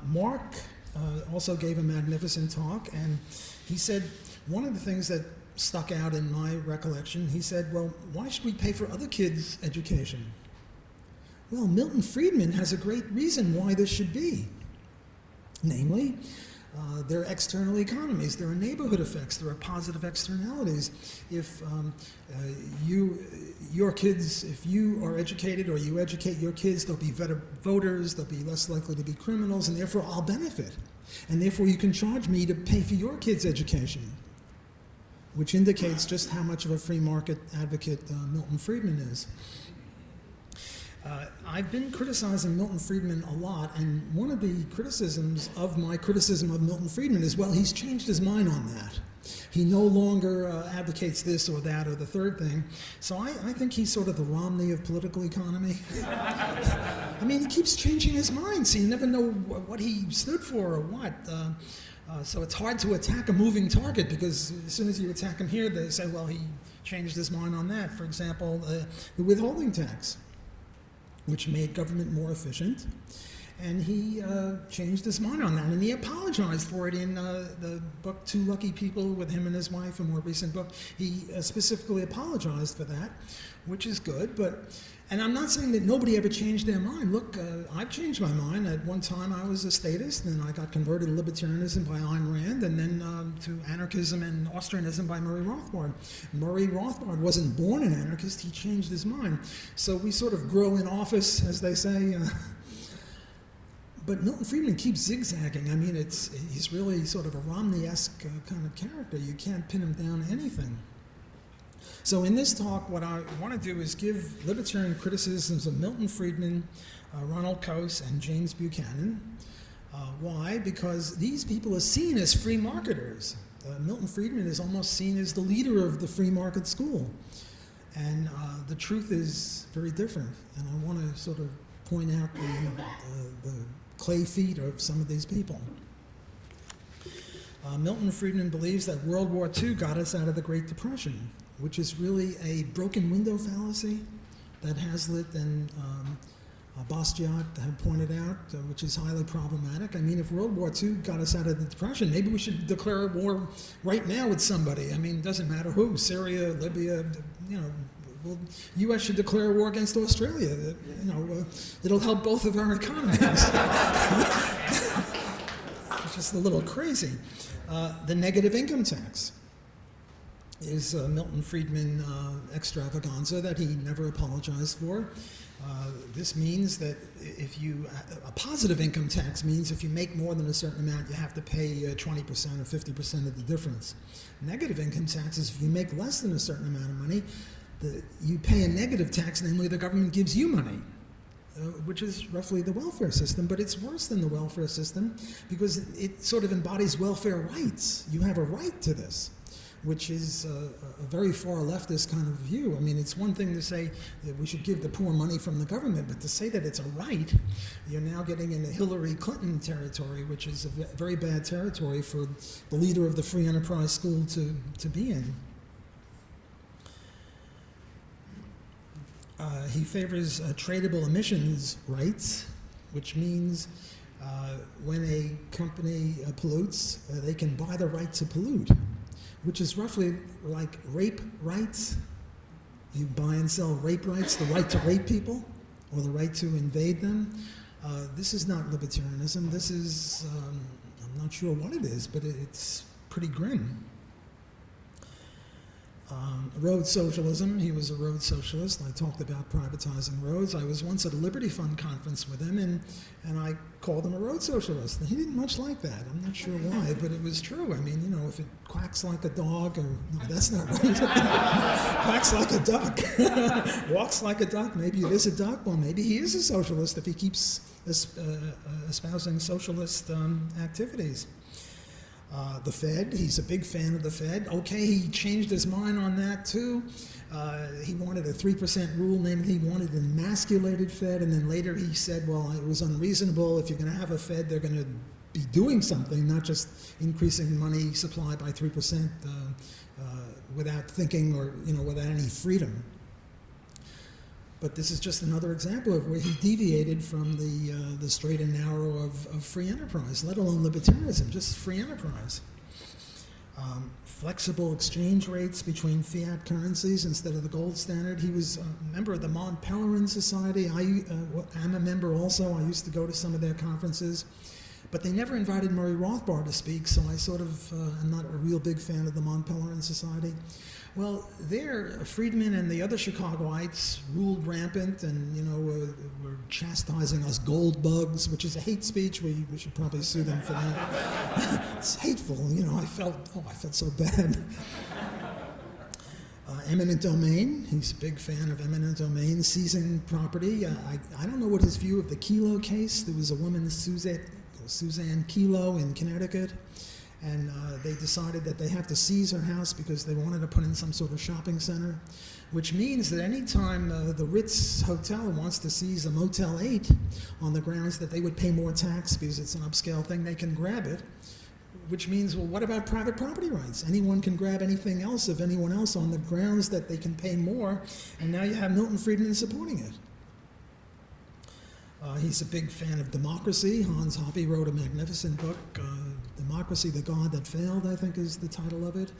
Mark also gave a magnificent talk, and he said one of the things that stuck out in my recollection, he said, well, why should we pay for other kids' education? Well, Milton Friedman has a great reason why this should be. Namely, there are external economies, there are neighborhood effects, there are positive externalities. If your kids, if you are educated or you educate your kids, they'll be better voters, they'll be less likely to be criminals, and therefore I'll benefit. And therefore you can charge me to pay for your kids' education, which indicates just how much of a free market advocate Milton Friedman is. I've been criticizing Milton Friedman a lot, and one of the criticisms of my criticism of Milton Friedman is, well, he's changed his mind on that. He no longer advocates this or that or the third thing. So I think he's sort of the Romney of political economy. I mean, he keeps changing his mind, so you never know what he stood for or what. So it's hard to attack a moving target, because as soon as you attack him here, they say, well, he changed his mind on that. For example, the withholding tax, which made government more efficient, and he changed his mind on that, and he apologized for it in the book Two Lucky People with him and his wife, a more recent book. He specifically apologized for that, which is good. And I'm not saying that nobody ever changed their mind. Look, I've changed my mind. At one time I was a statist, and I got converted to libertarianism by Ayn Rand, and then to anarchism and Austrianism by Murray Rothbard. Murray Rothbard wasn't born an anarchist, he changed his mind. So we sort of grow in office, as they say. But Milton Friedman keeps zigzagging. I mean, he's really sort of a Romney-esque kind of character. You can't pin him down to anything. So in this talk, what I want to do is give libertarian criticisms of Milton Friedman, Ronald Coase, and James Buchanan. Why? Because these people are seen as free marketers. Milton Friedman is almost seen as the leader of the free market school. And the truth is very different. And I want to sort of point out the clay feet of some of these people. Milton Friedman believes that World War II got us out of the Great Depression, which is really a broken window fallacy that Hazlitt and Bastiat have pointed out, which is highly problematic. I mean, if World War II got us out of the Depression, maybe we should declare a war right now with somebody. I mean, it doesn't matter who, Syria, Libya, well, U.S. should declare a war against Australia. It'll help both of our economies. It's just a little crazy. The negative income tax is Milton Friedman extravaganza that he never apologized for. This means that a positive income tax means if you make more than a certain amount, you have to pay 20% or 50% of the difference. Negative income tax is if you make less than a certain amount of money, you pay a negative tax, namely the government gives you money, which is roughly the welfare system, but it's worse than the welfare system because it sort of embodies welfare rights. You have a right to this, which is a very far leftist kind of view. I mean, it's one thing to say that we should give the poor money from the government, but to say that it's a right, you're now getting into Hillary Clinton territory, which is a very bad territory for the leader of the free enterprise school to be in. He favors tradable emissions rights, which means when a company pollutes, they can buy the right to pollute, which is roughly like rape rights. You buy and sell rape rights, the right to rape people or the right to invade them. This is not libertarianism. This is, I'm not sure what it is, but it's pretty grim. Road socialism, he was a road socialist. I talked about privatizing roads. I was once at a Liberty Fund conference with him, and I called him a road socialist. And he didn't much like that. I'm not sure why, but it was true. I mean, if it quacks like a dog, or, no, that's not right. Quacks like a duck, walks like a duck, maybe it is a duck. Well, maybe he is a socialist if he keeps espousing socialist activities. The Fed, he's a big fan of the Fed. Okay, he changed his mind on that too. He wanted a 3% rule, namely he wanted an emasculated Fed, and then later he said, well, it was unreasonable. If you're going to have a Fed, they're going to be doing something, not just increasing money supply by 3% without thinking or without any freedom. But this is just another example of where he deviated from the straight and narrow of free enterprise, let alone libertarianism, just free enterprise. Flexible exchange rates between fiat currencies instead of the gold standard. He was a member of the Mont Pelerin Society. I'm a member also. I used to go to some of their conferences. But they never invited Murray Rothbard to speak, so I sort of am not a real big fan of the Mont Pelerin Society. Well, there, Friedman and the other Chicagoites ruled rampant and, were chastising us gold bugs, which is a hate speech. We should probably sue them for that. It's hateful, I felt so bad. Eminent domain, he's a big fan of eminent domain, seizing property. I don't know what his view of the Kelo case. There was a woman, Suzanne Kelo in Connecticut, and they decided that they have to seize her house because they wanted to put in some sort of shopping center, which means that any time the Ritz Hotel wants to seize a Motel 8 on the grounds that they would pay more tax because it's an upscale thing, they can grab it, which means, well, what about private property rights? Anyone can grab anything else of anyone else on the grounds that they can pay more, and now you have Milton Friedman supporting it. He's a big fan of democracy. Hans Hoppe wrote a magnificent book, Democracy, the God That Failed, I think is the title of it.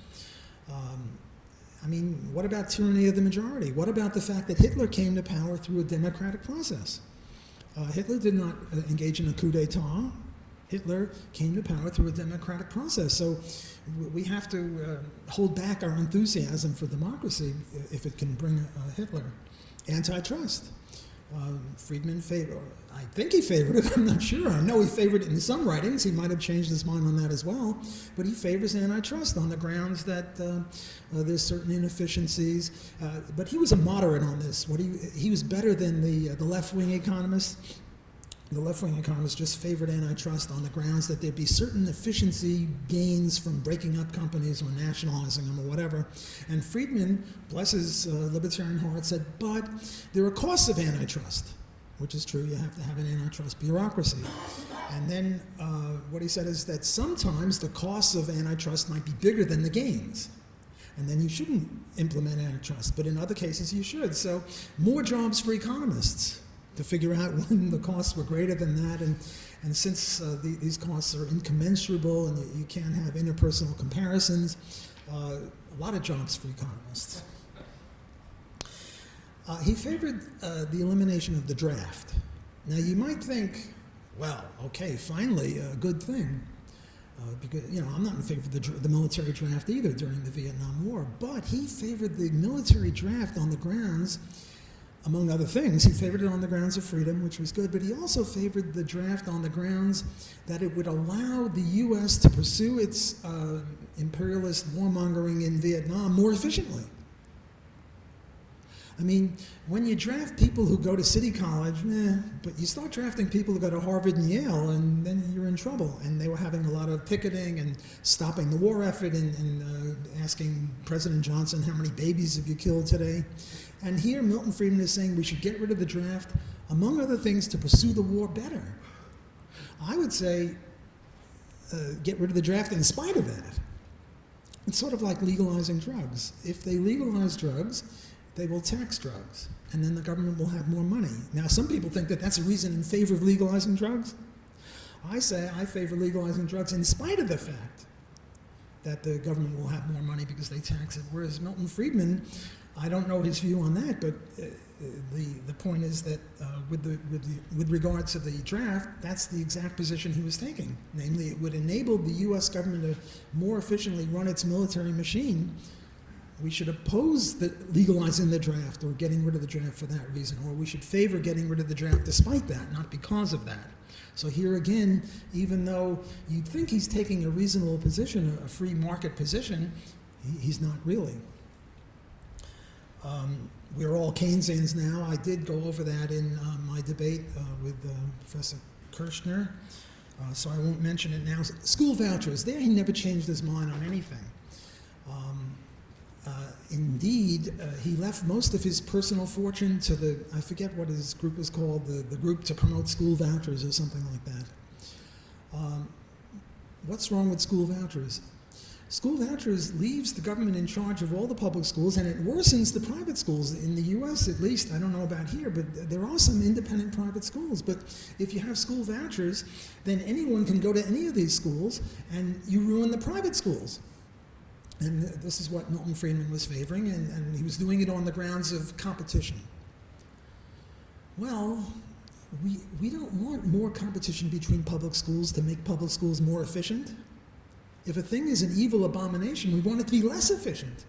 What about tyranny of the majority? What about the fact that Hitler came to power through a democratic process? Hitler did not engage in a coup d'etat. Hitler came to power through a democratic process. So we have to hold back our enthusiasm for democracy if it can bring Hitler. Antitrust. Friedman I think he favored it, I'm not sure. I know he favored it in some writings. He might have changed his mind on that as well. But he favors antitrust on the grounds that there's certain inefficiencies. But he was a moderate on this. He was better than the left-wing economists. The left-wing economists just favored antitrust on the grounds that there'd be certain efficiency gains from breaking up companies or nationalizing them or whatever. And Friedman, bless his libertarian heart, said, but there are costs of antitrust, which is true. You have to have an antitrust bureaucracy. And then what he said is that sometimes the costs of antitrust might be bigger than the gains. And then you shouldn't implement antitrust. But in other cases, you should. So more jobs for economists to figure out when the costs were greater than that, and since these costs are incommensurable and you can't have interpersonal comparisons, a lot of jobs for economists. He favored the elimination of the draft. Now you might think, well, okay, finally, a good thing, because I'm not in favor of the military draft either during the Vietnam War, but he favored the military draft on the grounds, among other things, he favored it on the grounds of freedom, which was good, but he also favored the draft on the grounds that it would allow the U.S. to pursue its imperialist warmongering in Vietnam more efficiently. When you draft people who go to City College, but you start drafting people who go to Harvard and Yale, and then you're in trouble. And they were having a lot of picketing and stopping the war effort and asking President Johnson, how many babies have you killed today? And here Milton Friedman is saying we should get rid of the draft, among other things, to pursue the war better. I would say get rid of the draft in spite of that. It's sort of like legalizing drugs. If they legalize drugs, they will tax drugs, and then the government will have more money. Now, some people think that that's a reason in favor of legalizing drugs. I say I favor legalizing drugs in spite of the fact that the government will have more money because they tax it, whereas Milton Friedman, I don't know his view on that, but the point is that with regard to the draft, that's the exact position he was taking. Namely, it would enable the U.S. government to more efficiently run its military machine. We should oppose legalizing the draft or getting rid of the draft for that reason, or we should favor getting rid of the draft despite that, not because of that. So here again, even though you'd think he's taking a reasonable position, a free market position, he's not really. We're all Keynesians now. I did go over that in my debate with Professor Kirshner, so I won't mention it now. School vouchers, there he never changed his mind on anything. Indeed, he left most of his personal fortune to I forget what his group was called, the group to promote school vouchers or something like that. What's wrong with school vouchers? School vouchers leaves the government in charge of all the public schools, and it worsens the private schools. In the U.S., at least, I don't know about here, but there are some independent private schools. But if you have school vouchers, then anyone can go to any of these schools, and you ruin the private schools. And this is what Milton Friedman was favoring, and he was doing it on the grounds of competition. Well, we don't want more competition between public schools to make public schools more efficient. If a thing is an evil abomination, we want it to be less efficient,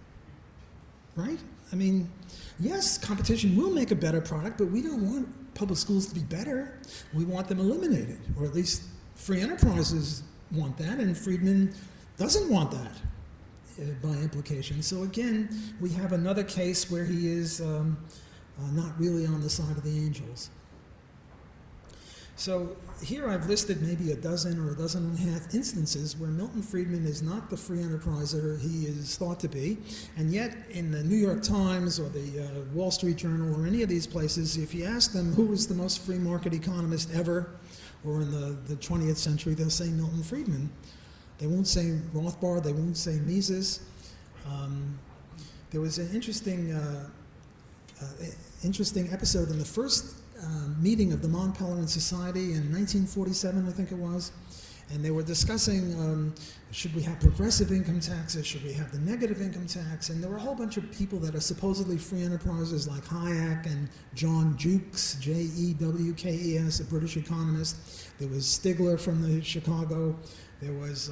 right? I mean, yes, competition will make a better product, but we don't want public schools to be better. We want them eliminated, or at least free enterprises want that, and Friedman doesn't want that by implication. So again, we have another case where he is not really on the side of the angels. So here I've listed maybe a dozen or a dozen and a half instances where Milton Friedman is not the free enterpriser he is thought to be, and yet in the New York Times or the Wall Street Journal or any of these places, if you ask them who was the most free market economist ever, or in the 20th century, they'll say Milton Friedman. They won't say Rothbard, they won't say Mises. There was an interesting episode in the first meeting of the Mont Pelerin Society in 1947, I think it was, and they were discussing should we have progressive income taxes, should we have the negative income tax, and there were a whole bunch of people that are supposedly free enterprises like Hayek and John Jewkes, Jewkes, a British economist. There was Stigler from the Chicago, there was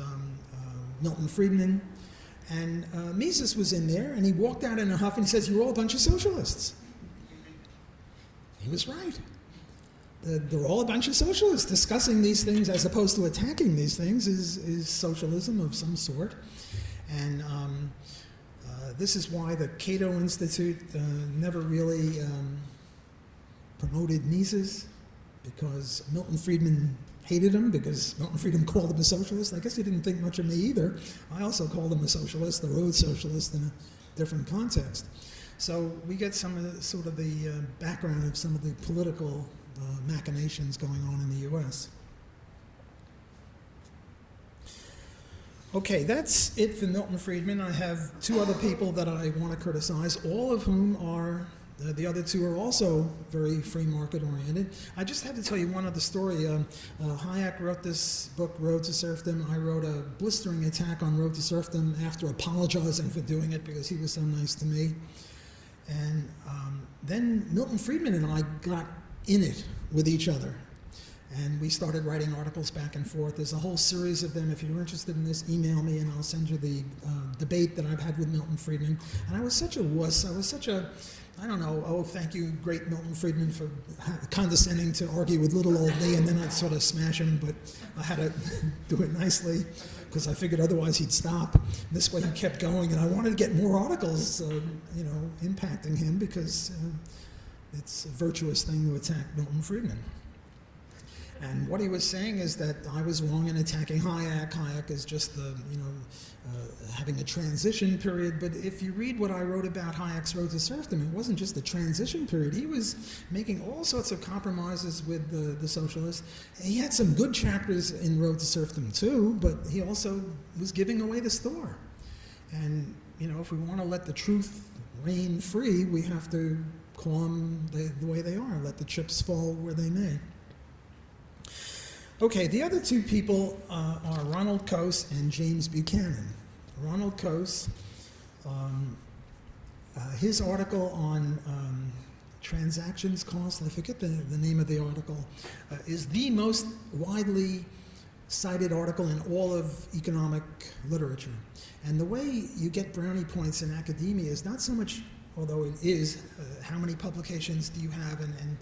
Milton Friedman, and Mises was in there, and he walked out in a huff and he says, "You're all a bunch of socialists." He was right. They're all a bunch of socialists. Discussing these things as opposed to attacking these things is socialism of some sort. And this is why the Cato Institute never really promoted Mises, because Milton Friedman hated him, because Milton Friedman called him a socialist. I guess he didn't think much of me either. I also called him a socialist, the road socialist, in a different context. So we get some of the, sort of the background of some of the political machinations going on in the U.S. Okay, that's it for Milton Friedman. I have two other people that I want to criticize, all of whom are, the other two are also very free market oriented. I just have to tell you one other story. Hayek wrote this book, Road to Serfdom. I wrote a blistering attack on Road to Serfdom after apologizing for doing it because he was so nice to me. And then Milton Friedman and I got in it with each other. And we started writing articles back and forth. There's a whole series of them. If you're interested in this, email me and I'll send you the debate that I've had with Milton Friedman. And I was such a wuss. I was such a, I don't know, oh, thank you, great Milton Friedman, for condescending to argue with little old me, and then I'd sort of smash him, but I had to do it nicely because I figured otherwise he'd stop. This way he kept going, and I wanted to get more articles, impacting him, because it's a virtuous thing to attack Milton Friedman. And what he was saying is that I was wrong in attacking Hayek. Hayek is just having a transition period. But if you read what I wrote about Hayek's Road to Serfdom, it wasn't just a transition period. He was making all sorts of compromises with the socialists. He had some good chapters in Road to Serfdom too, but he also was giving away the store. And if we want to let the truth reign free, we have to call them the way they are, let the chips fall where they may. Okay, the other two people are Ronald Coase and James Buchanan. Ronald Coase, his article on transactions cost, I forget the name of the article, is the most widely cited article in all of economic literature. And the way you get brownie points in academia is not so much, although it is, how many publications do you have and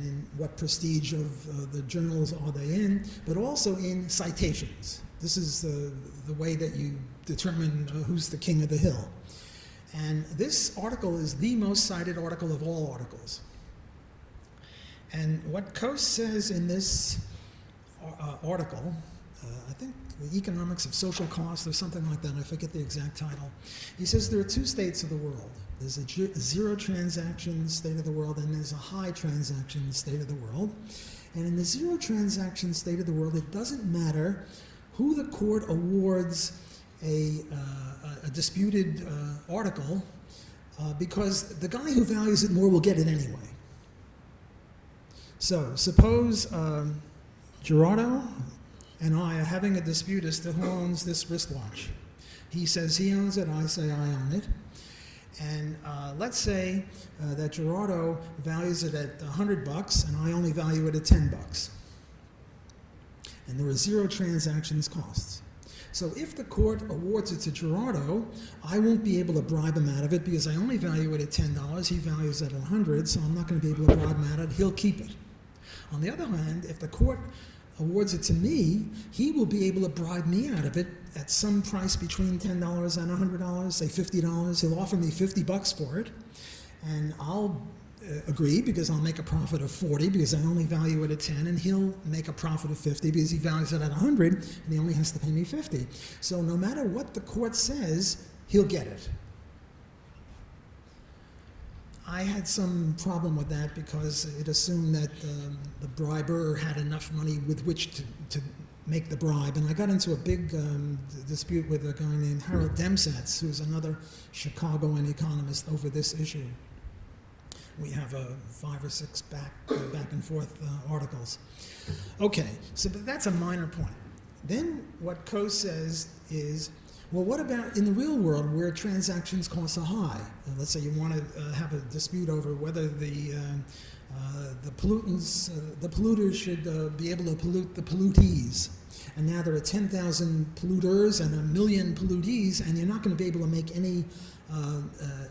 in what prestige of the journals are they in, but also in citations. This is the way that you determine who's the king of the hill. And this article is the most cited article of all articles. And what Coase says in this article, I think the Economics of Social Cost or something like that, I forget the exact title, he says there are two states of the world. There's a zero transaction state of the world, and there's a high transaction state of the world. And in the zero transaction state of the world, it doesn't matter who the court awards a disputed article because the guy who values it more will get it anyway. So suppose Gerardo and I are having a dispute as to who owns this wristwatch. He says he owns it, I say I own it. And let's say that Gerardo values it at $100 and I only value it at $10. And there are 0 transactions costs. So if the court awards it to Gerardo, I won't be able to bribe him out of it because I only value it at $10. He values it at $100, so I'm not going to be able to bribe him out of it. He'll keep it. On the other hand, if the court awards it to me, he will be able to bribe me out of it at some price between $10 and $100, say $50. He'll offer me $50 for it, and I'll agree because I'll make a profit of $40 because I only value it at $10, and he'll make a profit of $50 because he values it at $100 and he only has to pay me $50. So no matter what the court says, he'll get it. I had some problem with that because it assumed that the briber had enough money with which to make the bribe. And I got into a big dispute with a guy named Harold Demsetz, who's another Chicagoan economist, over this issue. We have 5 or 6 back and forth articles. Okay, so that's a minor point. Then what Coase says is, well, what about in the real world where transactions costs are high? Let's say you want to have a dispute over whether the polluters should be able to pollute the pollutees. And now there are 10,000 polluters and 1 million pollutees, and you're not going to be able to make any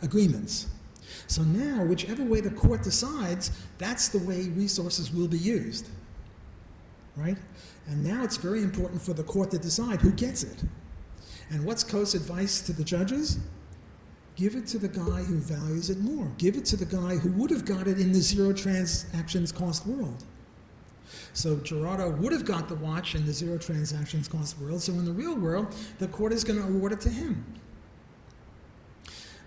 agreements. So now, whichever way the court decides, that's the way resources will be used, right? And now it's very important for the court to decide who gets it. And what's Coase's advice to the judges? Give it to the guy who values it more. Give it to the guy who would have got it in the 0 transactions cost world. So Gerardo would have got the watch in the 0 transactions cost world, so in the real world, the court is going to award it to him.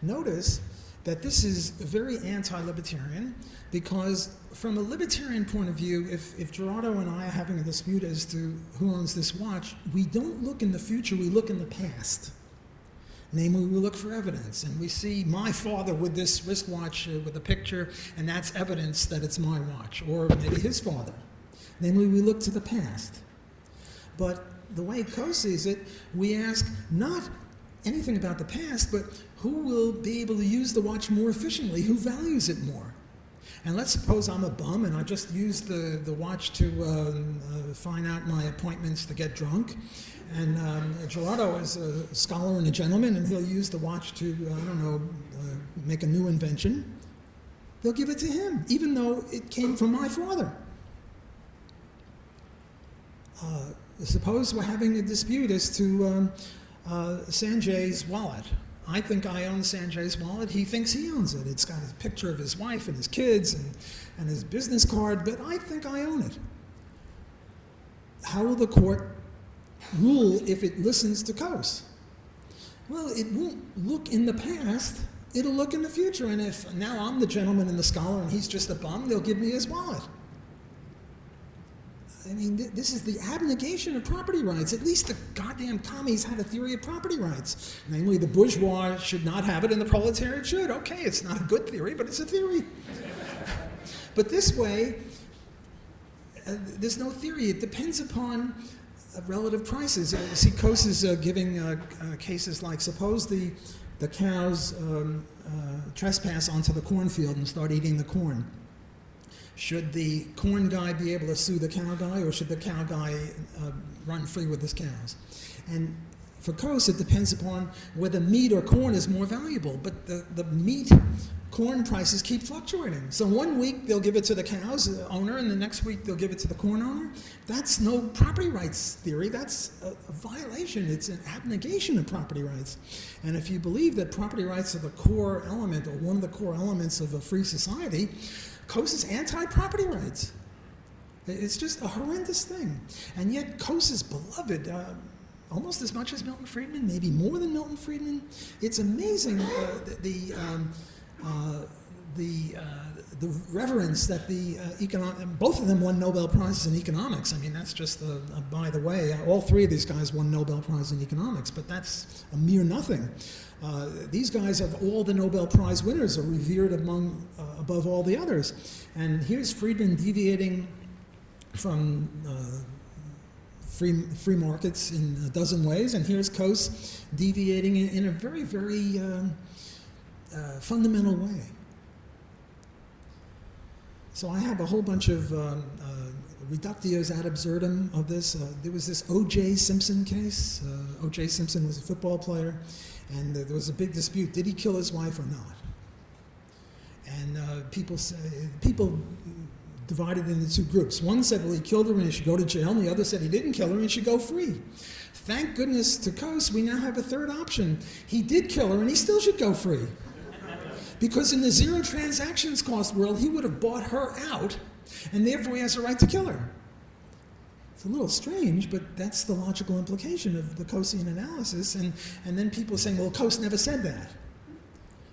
Notice that this is very anti-libertarian because from a libertarian point of view, if Gerardo and I are having a dispute as to who owns this watch, we don't look in the future, we look in the past. Namely, we look for evidence, and we see my father with this wristwatch with a picture, and that's evidence that it's my watch, or maybe his father. Namely, we look to the past. But the way Coase sees it, we ask not anything about the past, but who will be able to use the watch more efficiently, who values it more. And let's suppose I'm a bum and I just use the watch to find out my appointments to get drunk. And Gerardo is a scholar and a gentleman, and he'll use the watch to, make a new invention. They'll give it to him, even though it came from my father. Suppose we're having a dispute as to Sanjay's wallet. I think I own Sanjay's wallet. He thinks he owns it. It's got a picture of his wife and his kids and his business card, but I think I own it. How will the court rule if it listens to Coase? Well, it won't look in the past. It'll look in the future. And if now I'm the gentleman and the scholar and he's just a bum, they'll give me his wallet. I mean, this is the abnegation of property rights. At least the goddamn commies had a theory of property rights. Namely, the bourgeois should not have it and the proletariat should. Okay, it's not a good theory, but it's a theory. But this way, there's no theory. It depends upon relative prices. See, Coase is giving cases like, suppose the cows trespass onto the cornfield and start eating the corn. Should the corn guy be able to sue the cow guy, or should the cow guy run free with his cows? And for Coase, it depends upon whether meat or corn is more valuable. But the meat corn prices keep fluctuating. So one week they'll give it to the cow's owner, and the next week they'll give it to the corn owner. That's no property rights theory. That's a violation. It's an abnegation of property rights. And if you believe that property rights are the core element, or one of the core elements of a free society, Coase is anti-property rights. It's just a horrendous thing. And yet Coase is beloved almost as much as Milton Friedman, maybe more than Milton Friedman. It's amazing the reverence that both of them won Nobel Prizes in economics. I mean, that's just by the way. All three of these guys won Nobel Prize in economics, but that's a mere nothing. These guys, of all the Nobel Prize winners, are revered above all the others. And here's Friedman deviating from free markets in a dozen ways, and here's Coase deviating in a very, very fundamental way. So I have a whole bunch of reductios ad absurdum of this. There was this OJ Simpson case. OJ Simpson was a football player, and there was a big dispute. Did he kill his wife or not? And people divided into two groups. One said, well, he killed her and he should go to jail, and the other said he didn't kill her and he should go free. Thank goodness to Coase, we now have a third option. He did kill her and he still should go free. Because in the zero transactions cost world, he would have bought her out, and therefore he has a right to kill her. It's a little strange, but that's the logical implication of the Coasean analysis, and then people saying, well, Coase never said that.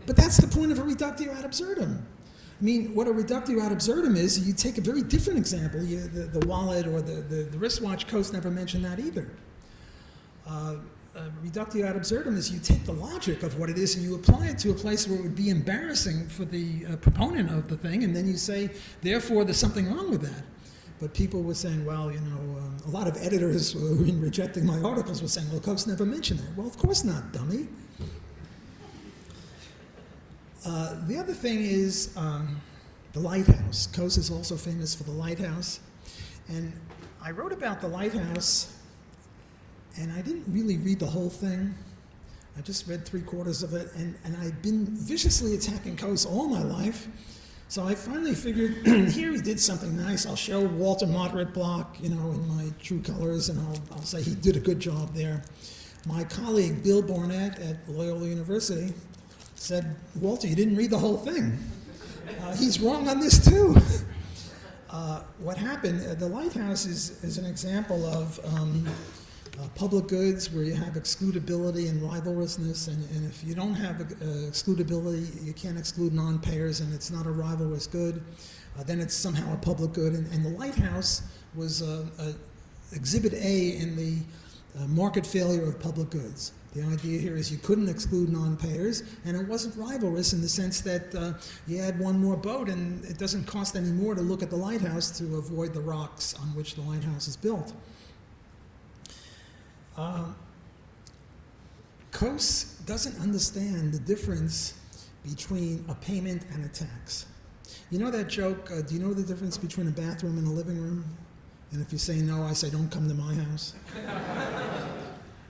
But that's the point of a reductio ad absurdum. I mean, what a reductio ad absurdum is, you take a very different example, the wallet or the wristwatch. Coase never mentioned that either. Reductio ad absurdum is you take the logic of what it is and you apply it to a place where it would be embarrassing for the proponent of the thing, and then you say, therefore, there's something wrong with that. But people were saying, well, a lot of editors who in rejecting my articles were saying, well, Coase never mentioned that. Well, of course not, dummy. The other thing is the Lighthouse. Coase is also famous for the Lighthouse. And I wrote about the Lighthouse, and I didn't really read the whole thing. I just read 3/4 of it, and I've been viciously attacking Coase all my life. So I finally figured, here he did something nice. I'll show Walter Moderate Block, in my true colors, and I'll say he did a good job there. My colleague, Bill Barnett at Loyola University, said, Walter, you didn't read the whole thing. He's wrong on this too. What happened, the Lighthouse is an example of public goods where you have excludability and rivalrousness, and if you don't have excludability, you can't exclude non-payers, and it's not a rivalrous good, then it's somehow a public good. And the Lighthouse was Exhibit A in the market failure of public goods. The idea here is you couldn't exclude non-payers, and it wasn't rivalrous in the sense that you add one more boat and it doesn't cost any more to look at the lighthouse to avoid the rocks on which the lighthouse is built. Coase doesn't understand the difference between a payment and a tax. You know that joke, do you know the difference between a bathroom and a living room? And if you say no, I say, don't come to my house.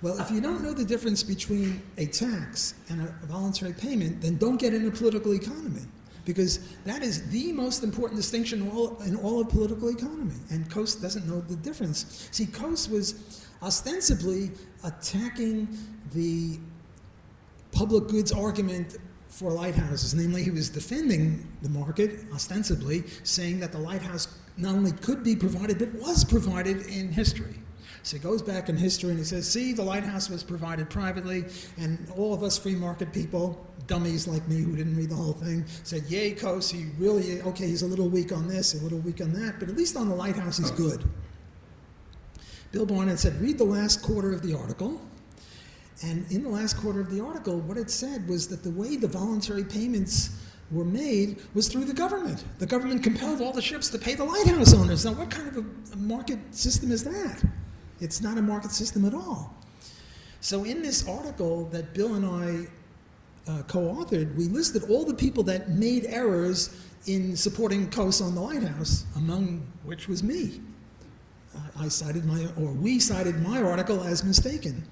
Well, if you don't know the difference between a tax and a voluntary payment, then don't get into political economy, because that is the most important distinction in all of political economy, and Coase doesn't know the difference. See, Coase was ostensibly attacking the public goods argument for lighthouses. Namely, he was defending the market, ostensibly, saying that the lighthouse not only could be provided, but was provided in history. So he goes back in history and he says, see, the lighthouse was provided privately, and all of us free market people, dummies like me who didn't read the whole thing, said, yay, Coase, he really, okay, he's a little weak on this, a little weak on that, but at least on the lighthouse he's good. Bill Barnett said, read the last quarter of the article. And in the last quarter of the article, what it said was that the way the voluntary payments were made was through the government. The government compelled all the ships to pay the lighthouse owners. Now, what kind of a market system is that? It's not a market system at all. So in this article that Bill and I co-authored, we listed all the people that made errors in supporting Coase on the lighthouse, among which was me. We cited my article as mistaken,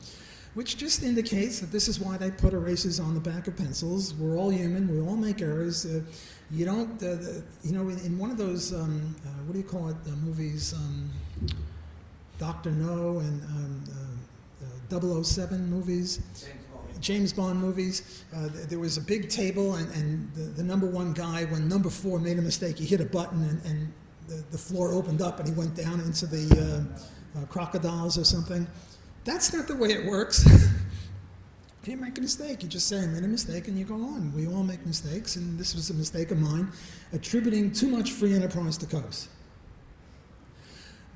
which just indicates that this is why they put erasers on the back of pencils. We're all human. We all make errors. You don't, in one of those, what do you call it, movies, Dr. No and 007 movies, James Bond movies, there was a big table, and the number one guy, when number 4 made a mistake, he hit a button and the floor opened up and he went down into the crocodiles or something. That's not the way it works. If you make a mistake, you just say, I made a mistake, and you go on. We all make mistakes, and this was a mistake of mine, attributing too much free enterprise to Coase.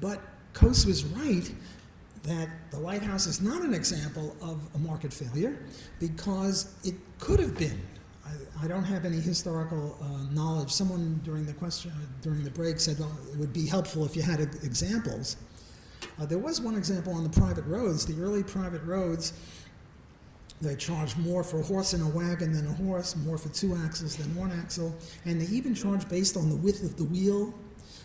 But Coase was right that the Lighthouse is not an example of a market failure because it could have been. I don't have any historical knowledge. Someone during the break said, well, it would be helpful if you had examples. There was one example on the private roads. The early private roads, they charged more for a horse and a wagon than a horse, more for 2 axles than 1 axle, and they even charged based on the width of the wheel.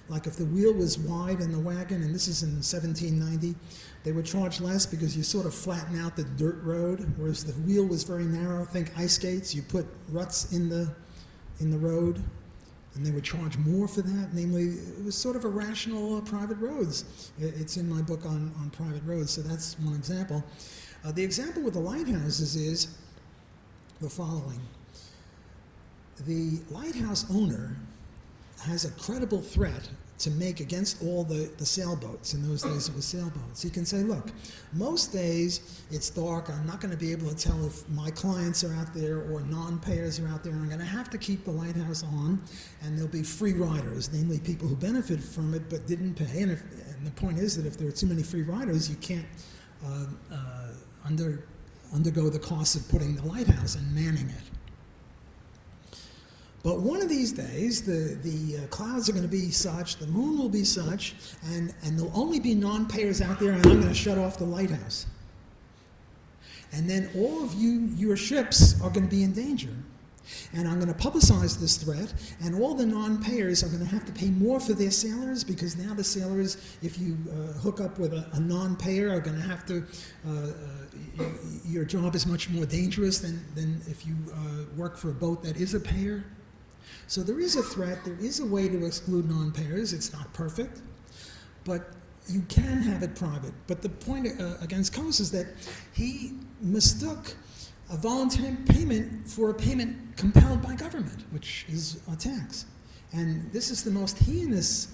Like if the wheel was wide in the wagon, and this is in 1790, they would charge less because you sort of flatten out the dirt road, whereas the wheel was very narrow. Think ice skates, you put ruts in the road, and they would charge more for that. Namely, it was sort of irrational private roads. It's in my book on private roads, so that's one example. The example with the lighthouses is the following. The lighthouse owner has a credible threat to make against all the sailboats. In those days it was sailboats. He can say, look, most days it's dark, I'm not going to be able to tell if my clients are out there or non-payers are out there, and I'm going to have to keep the lighthouse on, and there'll be free riders, namely people who benefited from it but didn't pay. And the point is that if there are too many free riders, you can't undergo the cost of putting the lighthouse and manning it. But one of these days, the clouds are going to be such, the moon will be such, and there'll only be non-payers out there, and I'm going to shut off the lighthouse. And then all of your ships are going to be in danger. And I'm going to publicize this threat, and all the non-payers are going to have to pay more for their sailors, because now the sailors, if you hook up with a non-payer, are going to have to, your job is much more dangerous than if you work for a boat that is a payer. So there is a threat, there is a way to exclude non-payers. It's not perfect, but you can have it private. But the point against Coase is that he mistook a voluntary payment for a payment compelled by government, which is a tax. And this is the most heinous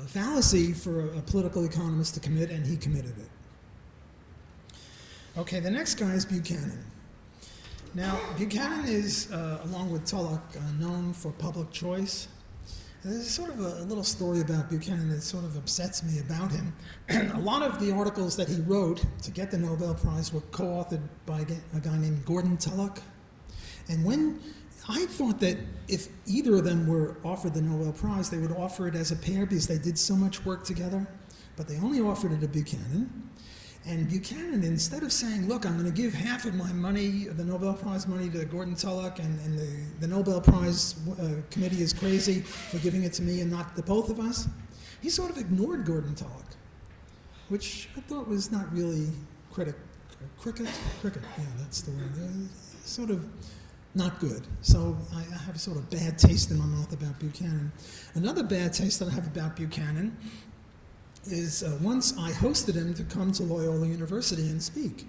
fallacy for a political economist to commit, and he committed it. Okay, the next guy is Buchanan. Now, Buchanan is, along with Tulloch, known for public choice. There's sort of a little story about Buchanan that sort of upsets me about him. A lot of the articles that he wrote to get the Nobel Prize were co-authored by a guy named Gordon Tulloch. And when I thought that if either of them were offered the Nobel Prize, they would offer it as a pair because they did so much work together. But they only offered it to Buchanan. And Buchanan, instead of saying, look, I'm going to give half of my money, the Nobel Prize money, to Gordon Tulloch, and the Nobel Prize committee is crazy for giving it to me and not the both of us, he sort of ignored Gordon Tulloch, which I thought was not really cricket, yeah, that's the word, sort of not good. So I have a sort of bad taste in my mouth about Buchanan. Another bad taste that I have about Buchanan is once I hosted him to come to Loyola University and speak.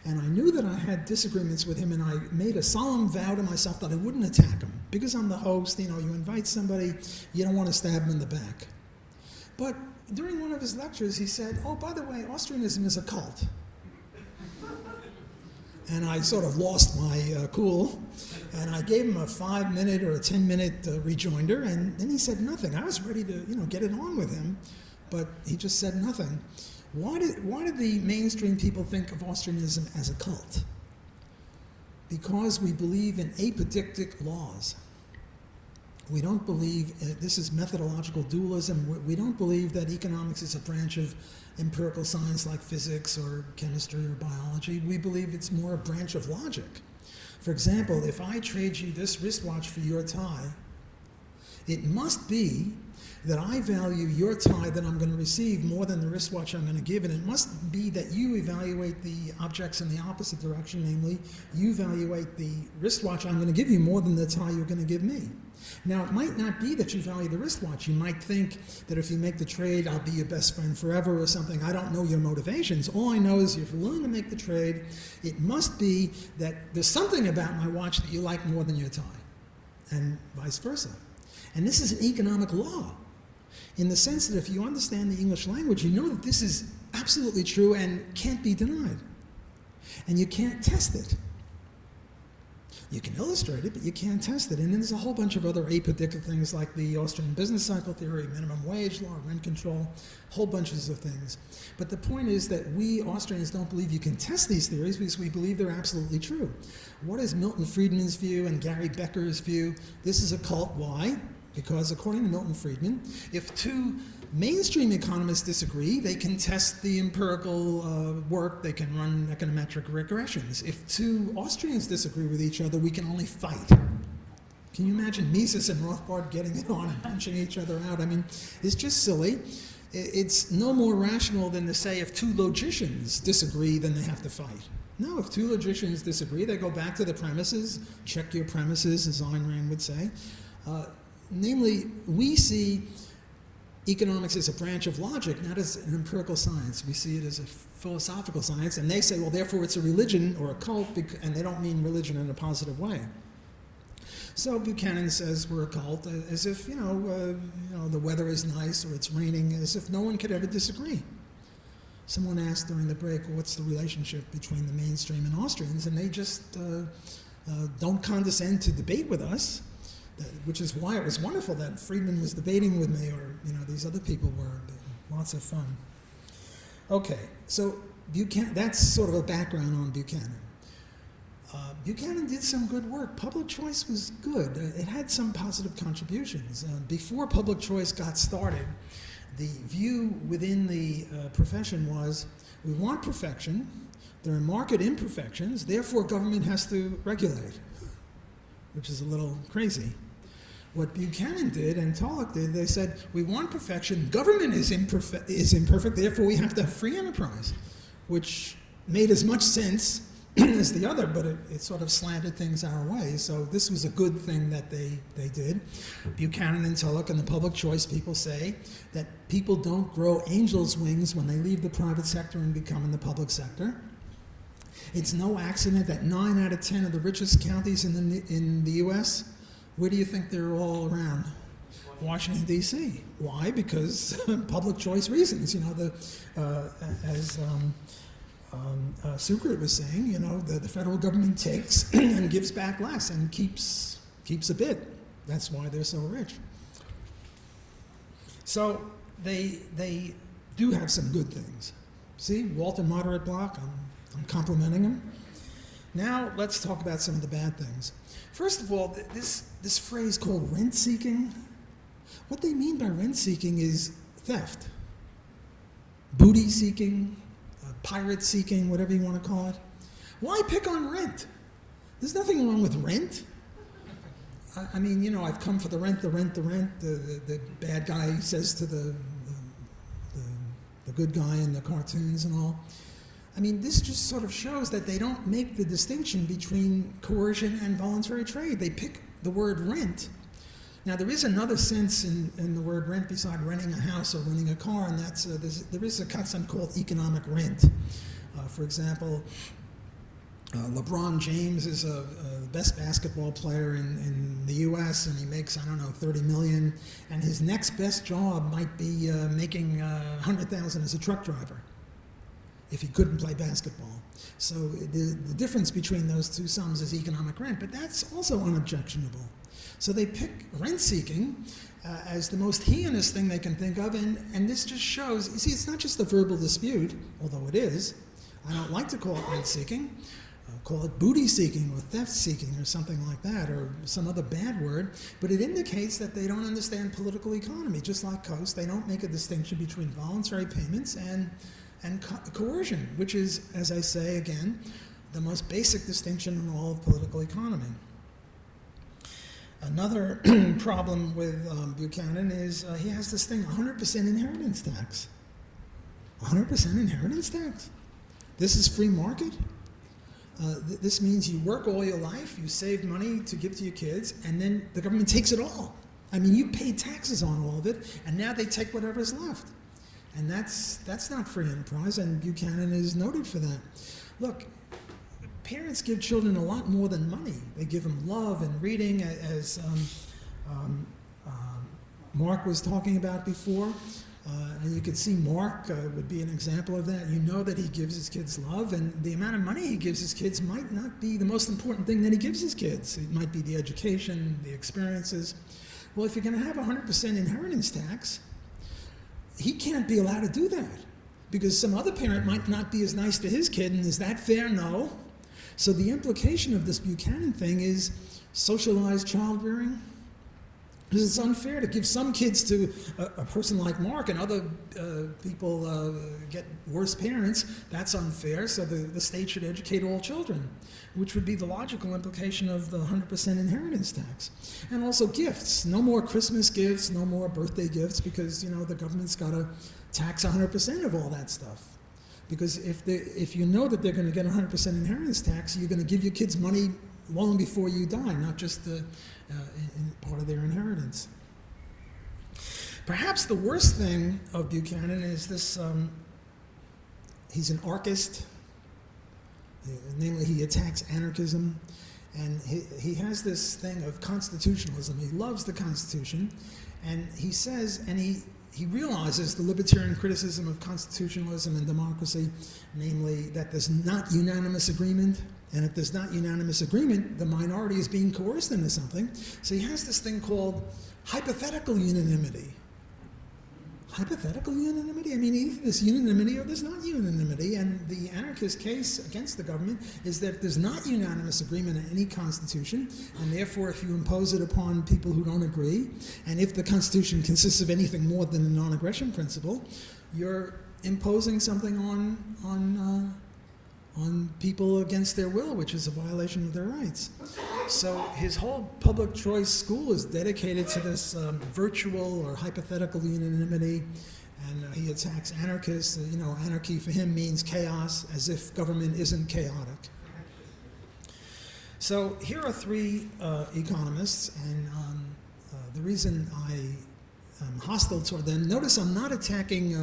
And I knew that I had disagreements with him, and I made a solemn vow to myself that I wouldn't attack him. Because I'm the host, you invite somebody, you don't want to stab him in the back. But during one of his lectures, he said, oh, by the way, Austrianism is a cult. And I sort of lost my cool, and I gave him a 5-minute or a 10-minute rejoinder, and then he said nothing. I was ready to, get it on with him, but he just said nothing. Why did the mainstream people think of Austrianism as a cult? Because we believe in apodictic laws. We don't believe, this is methodological dualism, we don't believe that economics is a branch of empirical science like physics or chemistry or biology. We believe it's more a branch of logic. For example, if I trade you this wristwatch for your tie, it must be that I value your tie that I'm going to receive more than the wristwatch I'm going to give, and it must be that you evaluate the objects in the opposite direction, namely, you evaluate the wristwatch I'm going to give you more than the tie you're going to give me. Now, it might not be that you value the wristwatch. You might think that if you make the trade, I'll be your best friend forever or something. I don't know your motivations. All I know is if you're willing to make the trade, it must be that there's something about my watch that you like more than your tie, and vice versa. And this is an economic law, in the sense that if you understand the English language, you know that this is absolutely true and can't be denied. And you can't test it. You can illustrate it, but you can't test it. And then there's a whole bunch of other apodictic things like the Austrian business cycle theory, minimum wage law, rent control, whole bunches of things. But the point is that we Austrians don't believe you can test these theories because we believe they're absolutely true. What is Milton Friedman's view and Gary Becker's view? This is a cult. Why? Because according to Milton Friedman, if two mainstream economists disagree, they can test the empirical work, they can run econometric regressions. If two Austrians disagree with each other, we can only fight. Can you imagine Mises and Rothbard getting it on and punching each other out? I mean, it's just silly. It's no more rational than to say if two logicians disagree, then they have to fight. No, if two logicians disagree, they go back to the premises, check your premises, as Ayn Rand would say. Namely, we see economics as a branch of logic, not as an empirical science. We see it as a philosophical science, and they say, well, therefore it's a religion or a cult, and they don't mean religion in a positive way. So Buchanan says we're a cult, as if, the weather is nice or it's raining, as if no one could ever disagree. Someone asked during the break, well, what's the relationship between the mainstream and Austrians, and they just don't condescend to debate with us. Which is why it was wonderful that Friedman was debating with me, or these other people were. Lots of fun. Okay, so Buchanan, that's sort of a background on Buchanan. Buchanan did some good work. Public choice was good. It had some positive contributions. Before public choice got started, the view within the profession was, we want perfection, there are market imperfections, therefore government has to regulate, which is a little crazy. What Buchanan did and Tulloch did, they said, we want perfection, government is imperfect, therefore we have to have free enterprise, which made as much sense as the other, but it sort of slanted things our way. So this was a good thing that they did. Buchanan and Tulloch and the public choice people say that people don't grow angels' wings when they leave the private sector and become in the public sector. It's no accident that 9 out of 10 of the richest counties in the U.S., where do you think they're all around? Washington, D.C. Why? Because public choice reasons. As Sucre was saying, the federal government takes and gives back less and keeps a bit. That's why they're so rich. So they do have some good things. See, Walter Moderate Block, I'm complimenting him. Now let's talk about some of the bad things. First of all, this phrase called rent-seeking, what they mean by rent-seeking is theft, booty-seeking, pirate-seeking, whatever you want to call it. Why pick on rent? There's nothing wrong with rent. I mean, I've come for the rent. The bad guy says to the good guy in the cartoons and all. I mean, this just sort of shows that they don't make the distinction between coercion and voluntary trade. They pick the word rent. Now, there is another sense in the word rent beside renting a house or renting a car, and that's there is a concept called economic rent. For example, LeBron James is the best basketball player in the U.S., and he makes, $30 million, and his next best job might be making $100,000 as a truck driver, if he couldn't play basketball. So the difference between those two sums is economic rent, but that's also unobjectionable. So they pick rent-seeking as the most heinous thing they can think of, and this just shows, you see, it's not just a verbal dispute, although it is. I don't like to call it rent-seeking. Call it booty-seeking or theft-seeking or something like that, or some other bad word, but it indicates that they don't understand political economy. Just like Coase, they don't make a distinction between voluntary payments and coercion, which is, as I say again, the most basic distinction in all of political economy. Another problem with Buchanan is he has this thing, 100% inheritance tax. 100% inheritance tax? This is free market? This means you work all your life, you save money to give to your kids, and then the government takes it all. I mean, you pay taxes on all of it, and now they take whatever's left. And that's not free enterprise, and Buchanan is noted for that. Look, parents give children a lot more than money. They give them love and reading, as Mark was talking about before. And you could see Mark would be an example of that. You know that he gives his kids love, and the amount of money he gives his kids might not be the most important thing that he gives his kids. It might be the education, the experiences. Well, if you're going to have 100% inheritance tax, he can't be allowed to do that because some other parent might not be as nice to his kid, and is that fair? No. So the implication of this Buchanan thing is socialized childbearing. Because it's unfair to give some kids to a person like Mark, and other people get worse parents. That's unfair, so the state should educate all children, which would be the logical implication of the 100% inheritance tax. And also gifts. No more Christmas gifts, no more birthday gifts, because the government's got to tax 100% of all that stuff. Because if you know that they're going to get 100% inheritance tax, you're going to give your kids money long before you die, not just in part of their inheritance. Perhaps the worst thing of Buchanan is this, he's an anarchist, namely he attacks anarchism, and he has this thing of constitutionalism. He loves the Constitution, and he says, and he realizes the libertarian criticism of constitutionalism and democracy, namely that there's not unanimous agreement. And if there's not unanimous agreement, the minority is being coerced into something. So he has this thing called hypothetical unanimity. Hypothetical unanimity? I mean, either there's unanimity or there's not unanimity. And the anarchist case against the government is that there's not unanimous agreement in any constitution, and therefore if you impose it upon people who don't agree, and if the Constitution consists of anything more than a non-aggression principle, you're imposing something on people against their will, which is a violation of their rights. So his whole public choice school is dedicated to this virtual or hypothetical unanimity, and he attacks anarchists. Anarchy for him means chaos, as if government isn't chaotic. So here are three economists, and the reason I am hostile toward them, notice I'm not attacking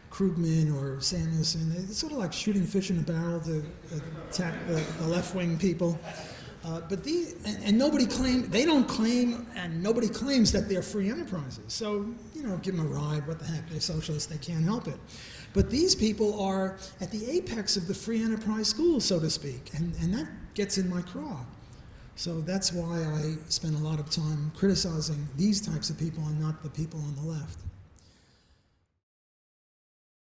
Krugman or Samuelson. It's sort of like shooting fish in a barrel to attack the left-wing people. But they don't claim, and nobody claims that they're free enterprises. So, give them a ride. What the heck? They're socialists. They can't help it. But these people are at the apex of the free enterprise school, so to speak, and that gets in my craw. So that's why I spend a lot of time criticizing these types of people and not the people on the left.